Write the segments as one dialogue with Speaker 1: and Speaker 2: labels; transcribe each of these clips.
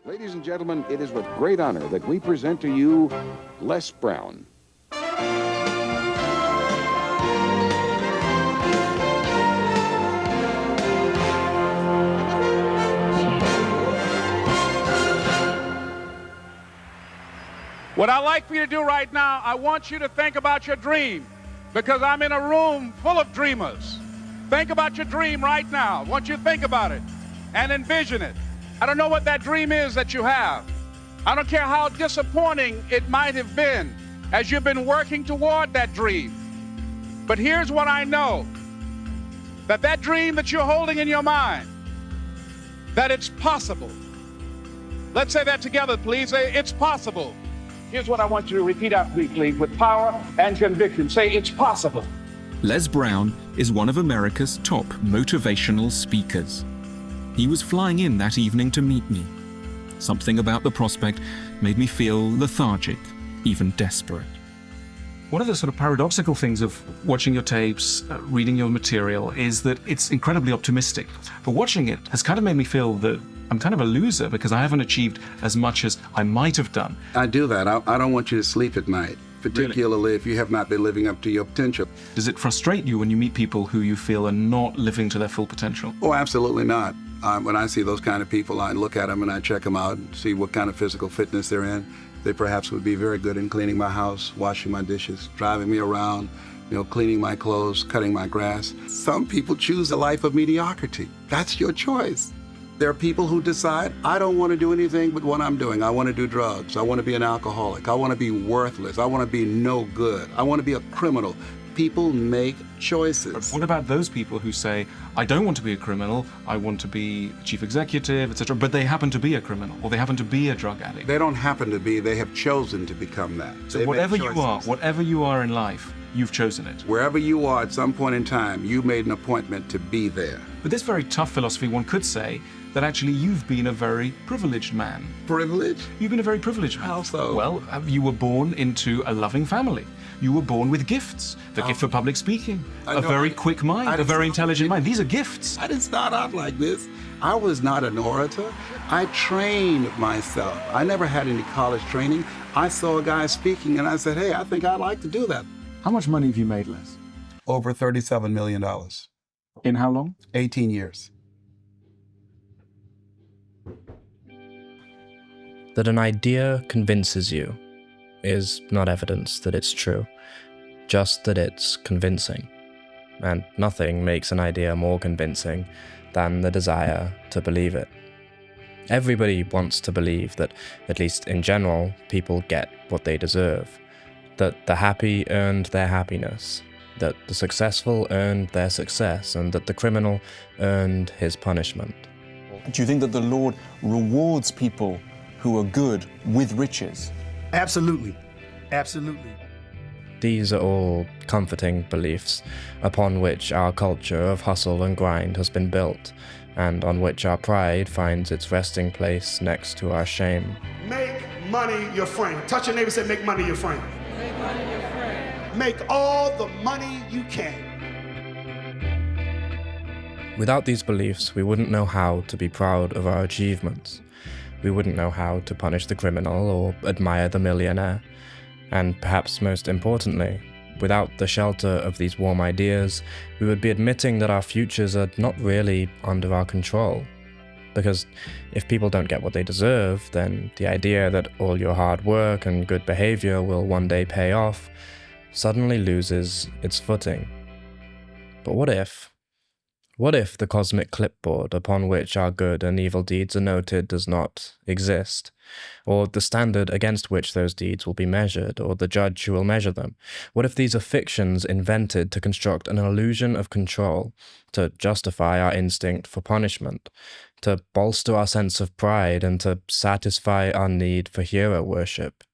Speaker 1: Ladies and gentlemen, it is with great honor that we present to you Les Brown.
Speaker 2: What I'd like for you to do right now, I want you to think about your dream, because I'm in a room full of dreamers. Think about your dream right now. I want you to think about it and envision it. I don't know what that dream is that you have. I don't care how disappointing it might have been as you've been working toward that dream. But here's what I know, that dream that you're holding in your mind, that it's possible. Let's say that together, please. Say, it's possible. Here's what I want you to repeat after me, please, with power and conviction. Say, it's possible.
Speaker 3: Les Brown is one of America's top motivational speakers. He was flying in that evening to meet me. Something about the prospect made me feel lethargic, even desperate.
Speaker 4: One of the sort of paradoxical things of watching your tapes, reading your material, is that it's incredibly optimistic. But watching it has kind of made me feel that I'm kind of a loser because I haven't achieved as much as I might have done.
Speaker 5: I do that. I don't want you to sleep at night, particularly if you have not been living up to your potential.
Speaker 4: Does it frustrate you when you meet people who you feel are not living to their full potential?
Speaker 5: Oh, absolutely not. When I see those kind of people, I look at them and I check them out and see what kind of physical fitness they're in. They perhaps would be very good in cleaning my house, washing my dishes, driving me around, cleaning my clothes, cutting my grass. Some people choose a life of mediocrity. That's your choice. There are people who decide, I don't want to do anything but what I'm doing. I want to do drugs. I want to be an alcoholic. I want to be worthless. I want to be no good. I want to be a criminal. People make choices.
Speaker 4: But what about those people who say, I don't want to be a criminal, I want to be a chief executive, etc., but they happen to be a criminal, or they happen to be a drug addict?
Speaker 5: They don't happen to be, they have chosen to become that.
Speaker 4: So whatever you are in life, you've chosen it.
Speaker 5: Wherever you are at some point in time, you made an appointment to be there.
Speaker 4: With this very tough philosophy, one could say that actually you've been a very privileged man.
Speaker 5: Privileged?
Speaker 4: You've been a very privileged man.
Speaker 5: How so?
Speaker 4: Well, you were born into a loving family. You were born with gifts. The gift for public speaking, a very quick mind, a very intelligent mind. These are gifts.
Speaker 5: I didn't start out like this. I was not an orator. I trained myself. I never had any college training. I saw a guy speaking and I said, hey, I think I'd like to do that.
Speaker 4: How much money have you made, Les?
Speaker 5: Over $37 million.
Speaker 4: In how long?
Speaker 5: 18 years.
Speaker 6: That an idea convinces you is not evidence that it's true, just that it's convincing. And nothing makes an idea more convincing than the desire to believe it. Everybody wants to believe that, at least in general, people get what they deserve, that the happy earned their happiness, that the successful earned their success, and that the criminal earned his punishment.
Speaker 7: Do you think that the Lord rewards people who are good with riches?
Speaker 8: Absolutely. Absolutely.
Speaker 6: These are all comforting beliefs upon which our culture of hustle and grind has been built, and on which our pride finds its resting place next to our shame.
Speaker 8: Make money your friend. Touch your neighbor and say, make money your friend. Make money your friend. Make all the money you can.
Speaker 6: Without these beliefs, we wouldn't know how to be proud of our achievements. We wouldn't know how to punish the criminal or admire the millionaire. And perhaps most importantly, without the shelter of these warm ideas, we would be admitting that our futures are not really under our control. Because if people don't get what they deserve, then the idea that all your hard work and good behavior will one day pay off suddenly loses its footing. But what if the cosmic clipboard upon which our good and evil deeds are noted does not exist, or the standard against which those deeds will be measured, or the judge who will measure them? What if these are fictions invented to construct an illusion of control, to justify our instinct for punishment, to bolster our sense of pride, and to satisfy our need for hero worship?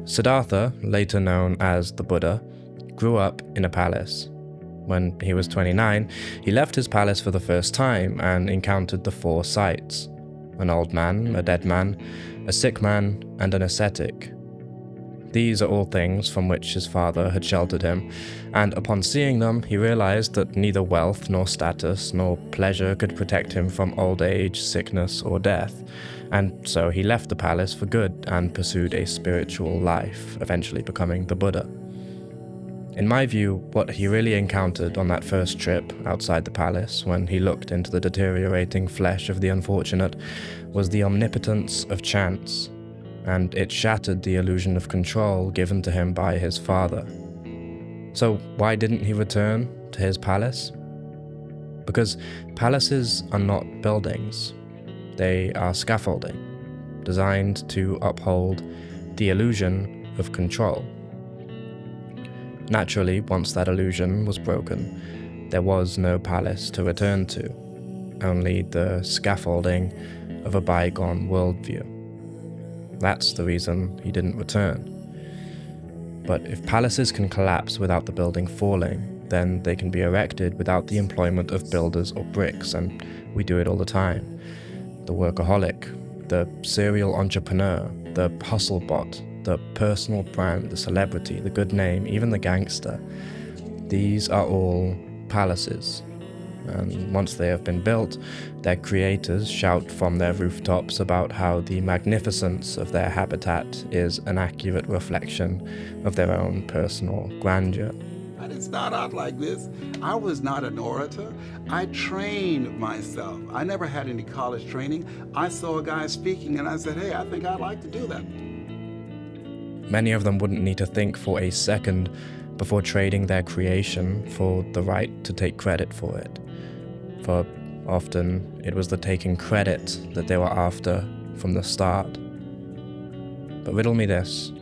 Speaker 6: Siddhartha, later known as the Buddha, grew up in a palace. When he was 29, he left his palace for the first time and encountered the four sights: an old man, a dead man, a sick man, and an ascetic. These are all things from which his father had sheltered him, and upon seeing them, he realized that neither wealth nor status nor pleasure could protect him from old age, sickness, or death, and so he left the palace for good and pursued a spiritual life, eventually becoming the Buddha. In my view, what he really encountered on that first trip outside the palace, when he looked into the deteriorating flesh of the unfortunate, was the omnipotence of chance, and it shattered the illusion of control given to him by his father. So why didn't he return to his palace? Because palaces are not buildings. They are scaffolding, designed to uphold the illusion of control. Naturally, once that illusion was broken, there was no palace to return to, only the scaffolding of a bygone worldview. That's the reason he didn't return. But if palaces can collapse without the building falling, then they can be erected without the employment of builders or bricks, and we do it all the time. The workaholic, the serial entrepreneur, the hustle bot, the personal brand, the celebrity, the good name, even the gangster. These are all palaces. And once they have been built, their creators shout from their rooftops about how the magnificence of their habitat is an accurate reflection of their own personal grandeur.
Speaker 5: I didn't start out like this. I was not an orator. I trained myself. I never had any college training. I saw a guy speaking and I said, hey, I think I'd like to do that.
Speaker 6: Many of them wouldn't need to think for a second before trading their creation for the right to take credit for it. For often it was the taking credit that they were after from the start. But riddle me this: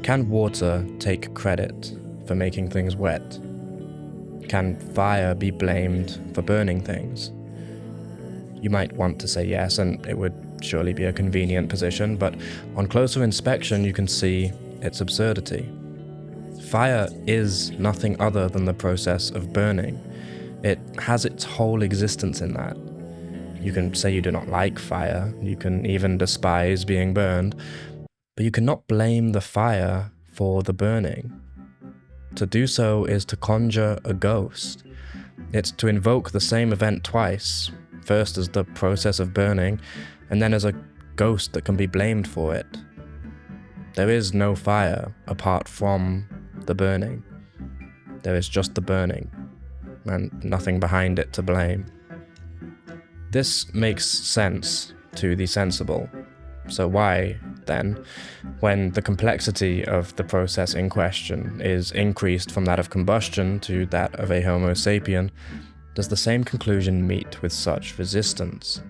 Speaker 6: can water take credit for making things wet? Can fire be blamed for burning things? You might want to say yes, and it would surely be a convenient position, but on closer inspection you can see its absurdity. Fire is nothing other than the process of burning. It has its whole existence in that. You can say you do not like fire, you can even despise being burned, but you cannot blame the fire for the burning. To do so is to conjure a ghost. It's to invoke the same event twice, first as the process of burning, and then as a ghost that can be blamed for it. There is no fire apart from the burning. There is just the burning, and nothing behind it to blame. This makes sense to the sensible. So why, then, when the complexity of the process in question is increased from that of combustion to that of a Homo sapien, does the same conclusion meet with such resistance?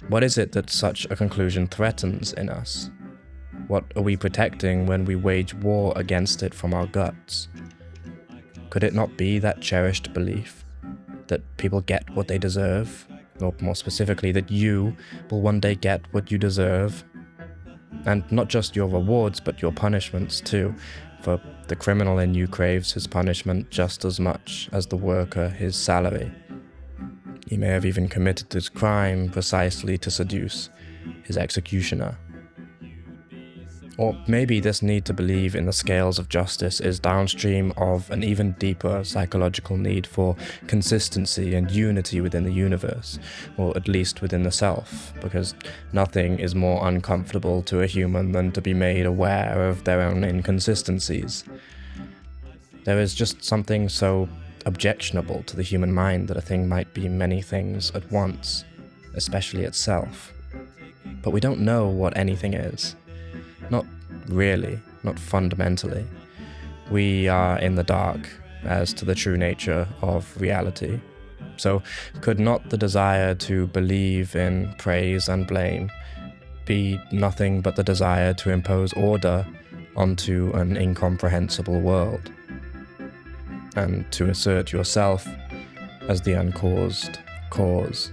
Speaker 6: What is it that such a conclusion threatens in us? What are we protecting when we wage war against it from our guts? Could it not be that cherished belief that people get what they deserve, or more specifically, that you will one day get what you deserve? And not just your rewards, but your punishments too, for the criminal in you craves his punishment just as much as the worker his salary. He may have even committed this crime precisely to seduce his executioner. Or maybe this need to believe in the scales of justice is downstream of an even deeper psychological need for consistency and unity within the universe, or at least within the self, because nothing is more uncomfortable to a human than to be made aware of their own inconsistencies. There is just something so objectionable to the human mind that a thing might be many things at once, especially itself. But we don't know what anything is. Not really, not fundamentally. We are in the dark as to the true nature of reality. So could not the desire to believe in praise and blame be nothing but the desire to impose order onto an incomprehensible world, and to assert yourself as the uncaused cause?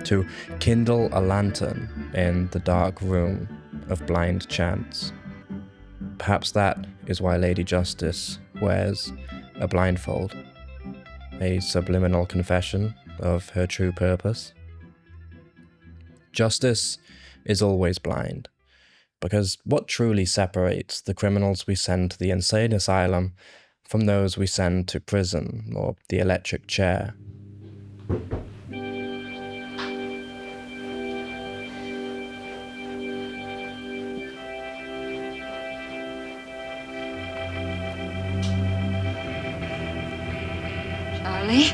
Speaker 6: To kindle a lantern in the dark room of blind chance. Perhaps that is why Lady Justice wears a blindfold, a subliminal confession of her true purpose. Justice is always blind, Because what truly separates the criminals we send to the insane asylum from those we send to prison or the electric chair?
Speaker 9: Charlie?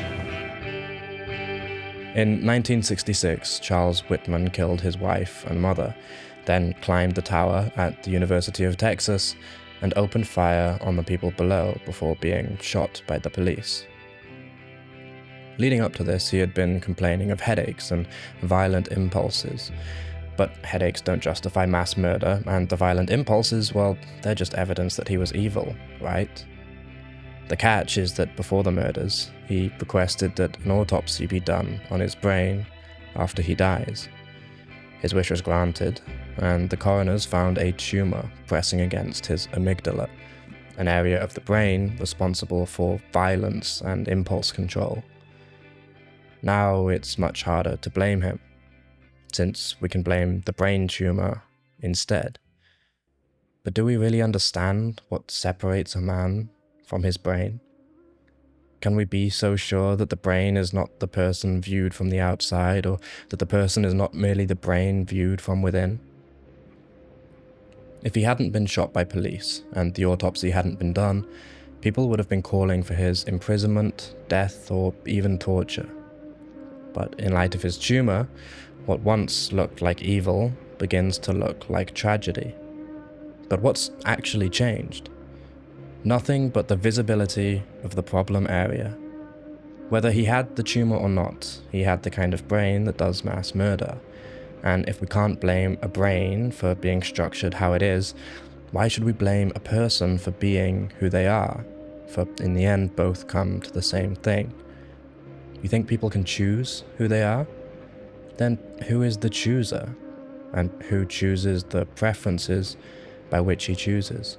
Speaker 6: In 1966, Charles Whitman killed his wife and mother, then climbed the tower at the University of Texas and opened fire on the people below before being shot by the police. Leading up to this, he had been complaining of headaches and violent impulses. But headaches don't justify mass murder, and the violent impulses, well, they're just evidence that he was evil, right? The catch is that before the murders, he requested that an autopsy be done on his brain after he dies. His wish was granted, and the coroners found a tumor pressing against his amygdala, an area of the brain responsible for violence and impulse control. Now it's much harder to blame him, since we can blame the brain tumor instead. But do we really understand what separates a man from his brain? Can we be so sure that the brain is not the person viewed from the outside, or that the person is not merely the brain viewed from within? If he hadn't been shot by police, and the autopsy hadn't been done, people would have been calling for his imprisonment, death, or even torture. But in light of his tumor, what once looked like evil begins to look like tragedy. But what's actually changed? Nothing but the visibility of the problem area. Whether he had the tumor or not, he had the kind of brain that does mass murder. And if we can't blame a brain for being structured how it is, why should we blame a person for being who they are? For in the end, both come to the same thing. You think people can choose who they are? Then who is the chooser? And who chooses the preferences by which he chooses?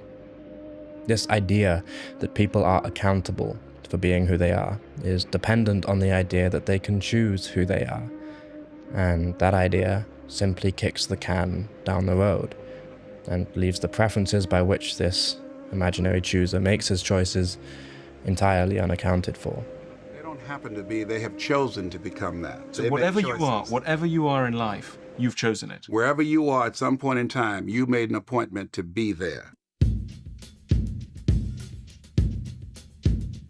Speaker 6: This idea that people are accountable for being who they are is dependent on the idea that they can choose who they are. And that idea simply kicks the can down the road and leaves the preferences by which this imaginary chooser makes his choices entirely unaccounted for.
Speaker 5: They don't happen to be, they have chosen to become that.
Speaker 4: So whatever you are in life, you've chosen it.
Speaker 5: Wherever you are at some point in time, you made an appointment to be there.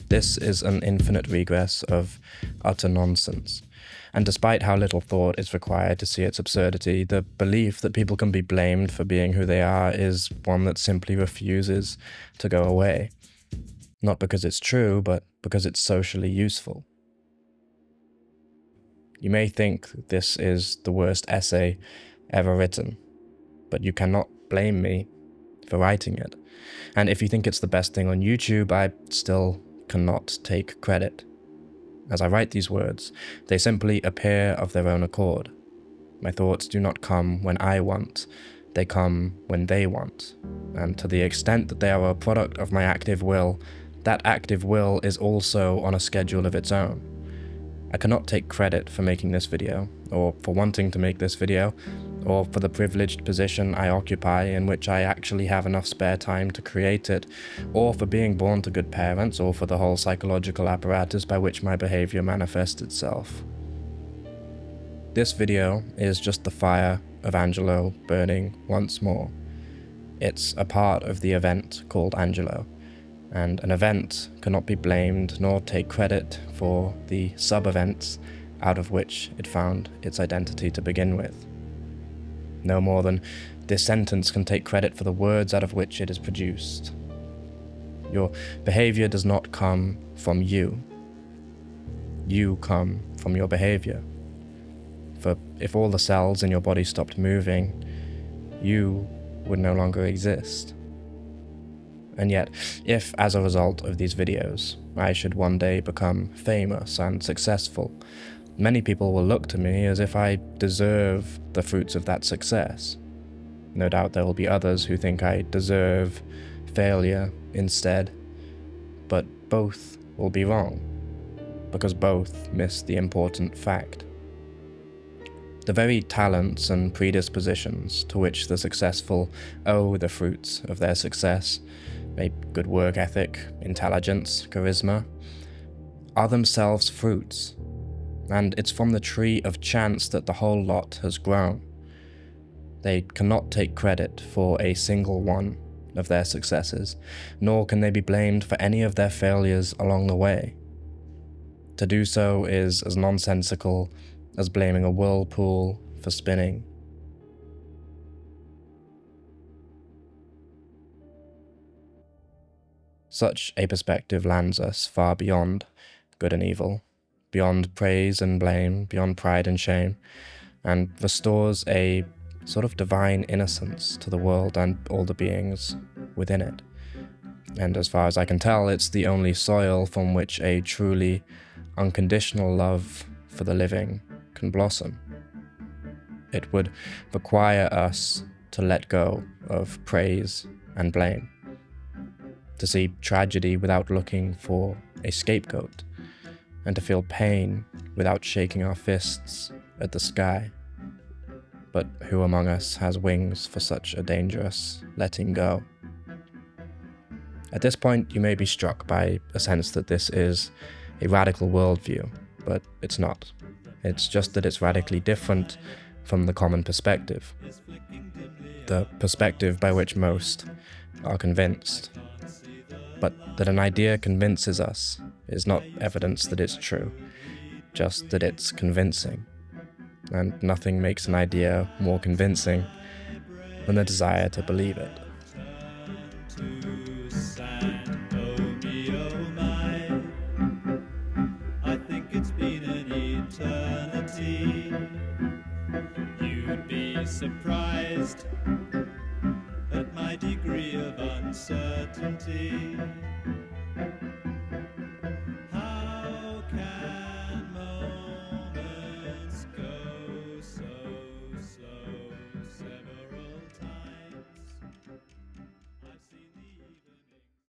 Speaker 6: This is an infinite regress of utter nonsense. And despite how little thought is required to see its absurdity, the belief that people can be blamed for being who they are is one that simply refuses to go away. Not because it's true, but because it's socially useful. You may think this is the worst essay ever written, but you cannot blame me for writing it. And if you think it's the best thing on YouTube, I still cannot take credit. As I write these words, they simply appear of their own accord. My thoughts do not come when I want, they come when they want. And to the extent that they are a product of my active will, that active will is also on a schedule of its own. I cannot take credit for making this video, or for wanting to make this video, or for the privileged position I occupy in which I actually have enough spare time to create it, or for being born to good parents, or for the whole psychological apparatus by which my behavior manifests itself. This video is just the fire of Angelo burning once more. It's a part of the event called Angelo, and an event cannot be blamed nor take credit for the sub-events out of which it found its identity to begin with. No more than this sentence can take credit for the words out of which it is produced. Your behavior does not come from you. You come from your behavior. For if all the cells in your body stopped moving, you would no longer exist. And yet, if as a result of these videos, I should one day become famous and successful, many people will look to me as if I deserve the fruits of that success. No doubt there will be others who think I deserve failure instead, but both will be wrong, because both miss the important fact. The very talents and predispositions to which the successful owe the fruits of their success, a good work ethic, intelligence, charisma, are themselves fruits, and it's from the tree of chance that the whole lot has grown. They cannot take credit for a single one of their successes, nor can they be blamed for any of their failures along the way. To do so is as nonsensical as blaming a whirlpool for spinning. Such a perspective lands us far beyond good and evil, beyond praise and blame, beyond pride and shame, and restores a sort of divine innocence to the world and all the beings within it. And as far as I can tell, it's the only soil from which a truly unconditional love for the living can blossom. It would require us to let go of praise and blame, to see tragedy without looking for a scapegoat, and to feel pain without shaking our fists at the sky. But who among us has wings for such a dangerous letting go? At this point, you may be struck by a sense that this is a radical worldview, but it's not. It's just that it's radically different from the common perspective, the perspective by which most are convinced. But that an idea convinces us is not evidence that it's true, just that it's convincing. And nothing makes an idea more convincing than the desire to believe it.
Speaker 9: I think it's been an eternity. You'd be surprised at my degree of uncertainty.